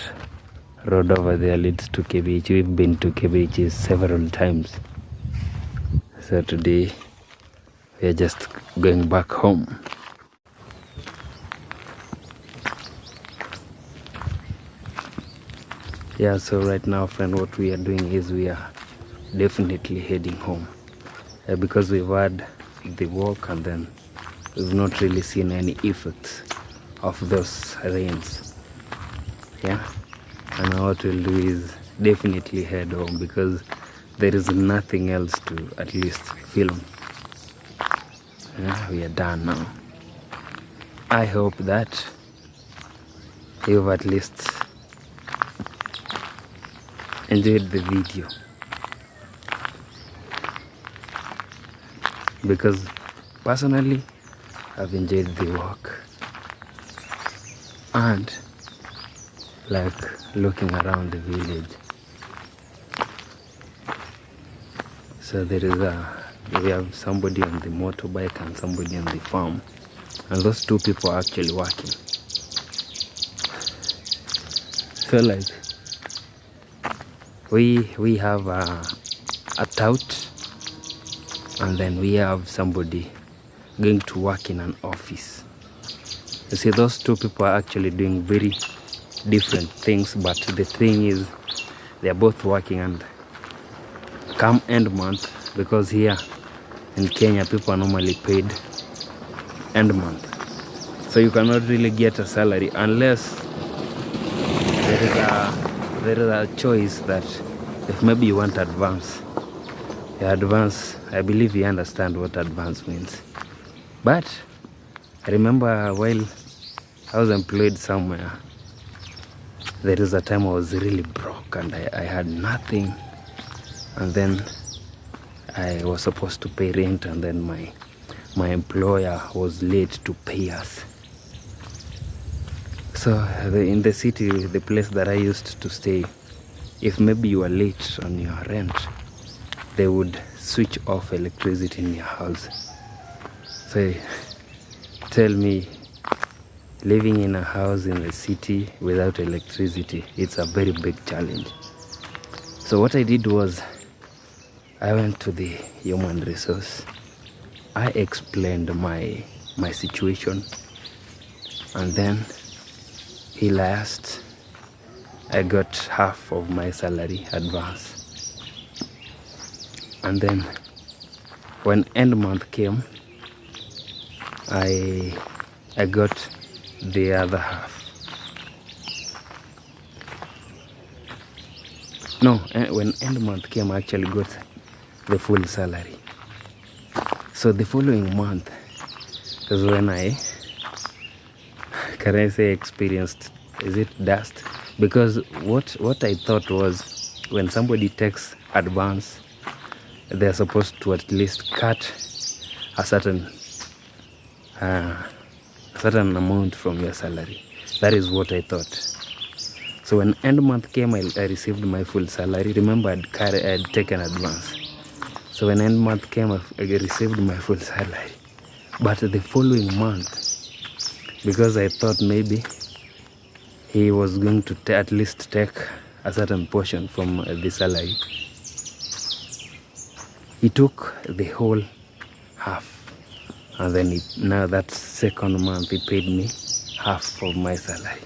road over there leads to Kebirichi. We've been to Kebirichi several times. So today, we are just going back home. Yeah, so right now, friend, what we are doing is we are definitely heading home. Because we've had the walk and then we've not really seen any effects of those rains. Yeah, and now what we'll do is definitely head home because there is nothing else to at least film. Yeah, we are done now. I hope that you've at least enjoyed the video, because personally I've enjoyed the walk and like looking around the village. So we have somebody on the motorbike and somebody on the farm, and those two people are actually working. So like we have a tout, and then we have somebody going to work in an office. You see, those two people are actually doing very different things, but the thing is they are both working, and come end month, because here in Kenya people are normally paid end month, so you cannot really get a salary unless there is a choice that if maybe you want advance. Advance, I believe you understand what advance means. But I remember while I was employed somewhere, there is a time I was really broke and I had nothing, and then I was supposed to pay rent, and then my employer was late to pay us. So in the city, the place that I used to stay, if maybe you are late on your rent, they would switch off electricity in your house. So tell me, living in a house in the city without electricity, it's a very big challenge. So what I did was I went to the human resource. I explained my situation, and then he last I got half of my salary advance. And then when end month came, I got the other half. No, when end month came, I actually got the full salary. So the following month is when can I say experienced, is it dust? Because what I thought was, when somebody takes advance, they're supposed to at least cut a certain amount from your salary. That is what I thought. So when end month came, I received my full salary. Remember, I'd taken advance. So when end month came, I received my full salary. But the following month, because I thought maybe he was going to at least take a certain portion from the salary, he took the whole half, and then now that second month he paid me half of my salary.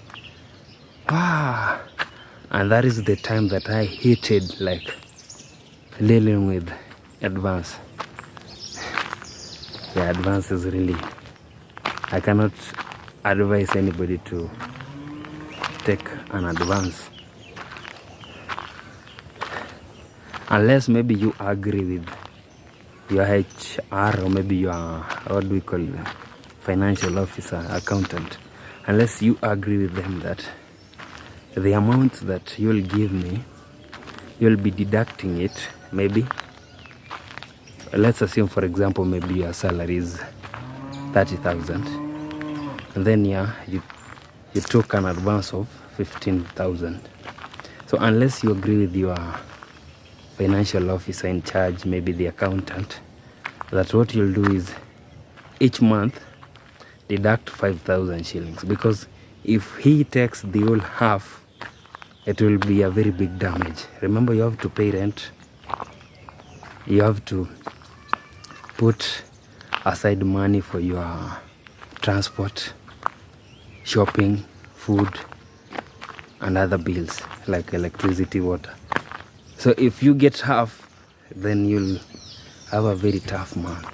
And that is the time that I hated like dealing with advance. The advance is really, I cannot advise anybody to take an advance unless maybe you agree with your HR, or maybe your, what do we call them, financial officer, accountant. Unless you agree with them that the amount that you'll give me, you'll be deducting it. Maybe let's assume, for example, maybe your salary is 30,000, and then you took an advance of 15,000. So unless you agree with your financial officer in charge, maybe the accountant, that what you'll do is each month deduct 5,000 shillings, because if he takes the whole half, it will be a very big damage. Remember, you have to pay rent, you have to put aside money for your transport, shopping, food, and other bills like electricity, water. So if you get half, then you'll have a very tough month.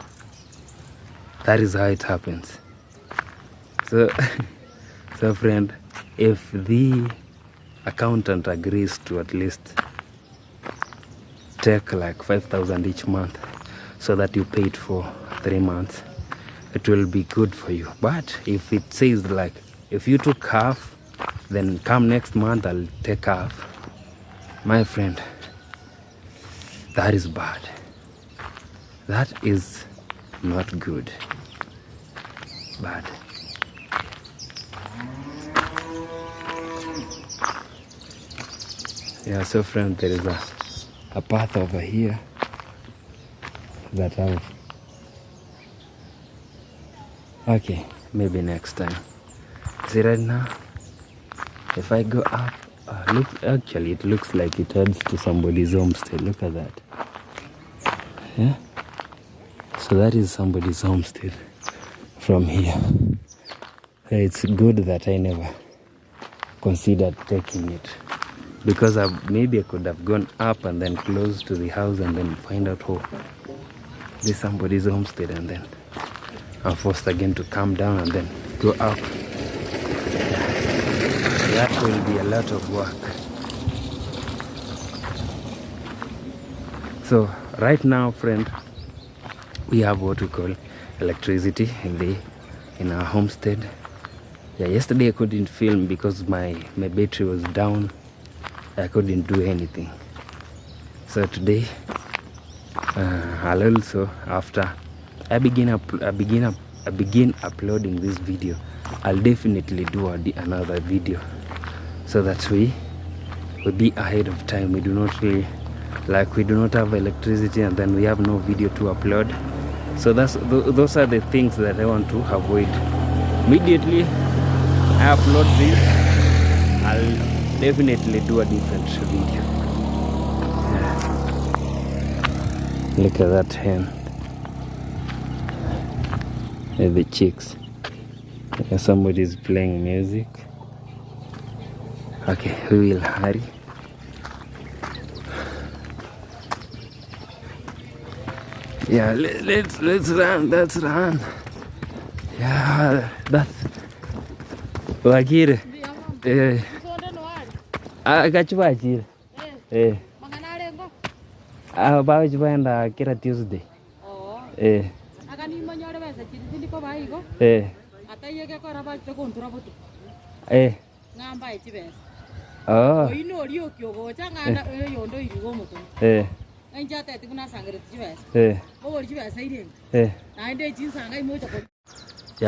That is how it happens. So so friend, if the accountant agrees to at least take like 5,000 each month, so that you pay it for 3 months, it will be good for you. But if it says like, if you took half, then come next month I'll take half, my friend, that is bad. That is not good. Bad. Yeah, so friend, there is a path over here that I've... Okay, maybe next time. See, right now, if I go up, look, actually it looks like it heads to somebody's homestead. Look at that. Yeah, so that is somebody's homestead from here. It's good that I never considered taking it, because maybe I could have gone up and then close to the house and then find out, oh, this is somebody's homestead, and then I'm forced again to come down and then go up. That will be a lot of work. So right now, friend, we have what we call electricity in our homestead. Yeah, yesterday I couldn't film because my battery was down. I couldn't do anything. So today, I'll also, after I begin uploading this video, I'll definitely do another video, so that we will be ahead of time. We do not have electricity and then we have no video to upload. So those are the things that I want to avoid. Immediately I upload this, I'll definitely do a different video. Yeah. Look at that hen. The chicks. Yeah, somebody's playing music. Okay, we will hurry. Yeah, let's run. Let's run. Yeah, that's Wakire. Akachubachire. Bachibaenda kila Tuesday. Yeah,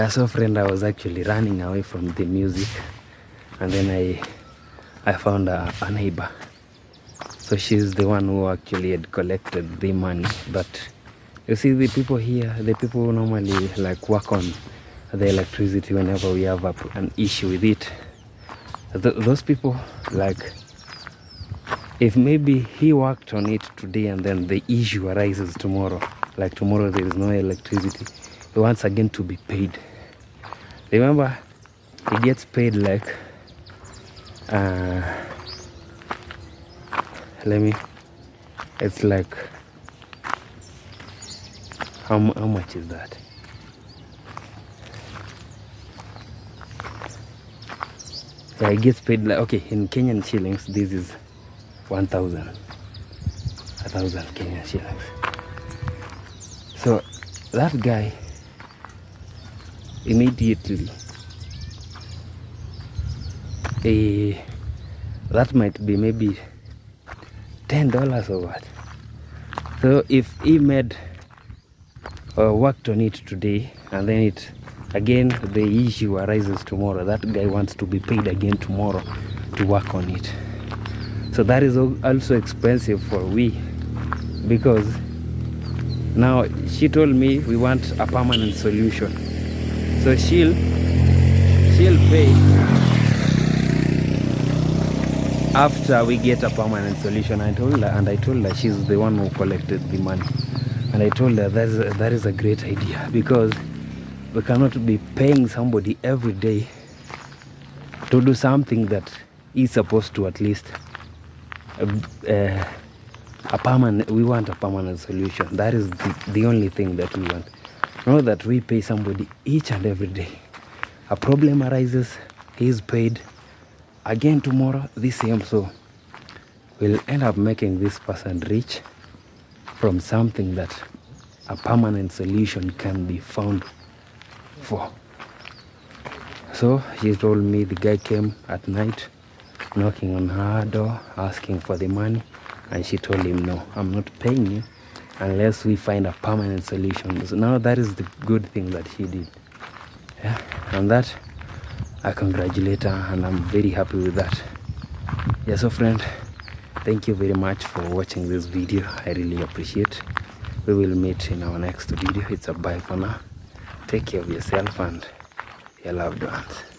so friend, I was actually running away from the music, and then I found a neighbor. So she's the one who actually had collected the money. But you see, the people here, the people who normally like work on the electricity whenever we have an issue with it, those people, like, if maybe he worked on it today and then the issue arises tomorrow, like tomorrow there is no electricity, he wants again to be paid. Remember, he gets paid like it's like, how much is that? Yeah, he gets paid like, okay, in Kenyan shillings, this is 1,000 Kenyan shillings. So that guy immediately that might be maybe $10 or what. So if he made or worked on it today, and then it again the issue arises tomorrow, that guy wants to be paid again tomorrow to work on it. So that is also expensive for we, because now she told me we want a permanent solution, so she'll pay after we get a permanent solution. I told her she's the one who collected the money, and I told her that is a great idea, because we cannot be paying somebody every day to do something that is supposed to at least we want a permanent solution. That is the only thing that we want. Not that we pay somebody each and every day. A problem arises, he is paid again tomorrow, the same. So we'll end up making this person rich from something that a permanent solution can be found for. So she told me the guy came at night knocking on her door asking for the money, and she told him, no, I'm not paying you unless we find a permanent solution. So now that is the good thing that she did. Yeah, and that I congratulate her, and I'm very happy with that. Yeah, so friend, thank you very much for watching this video. I really appreciate. We will meet in our next video. It's a bye for now. Take care of yourself and your loved ones.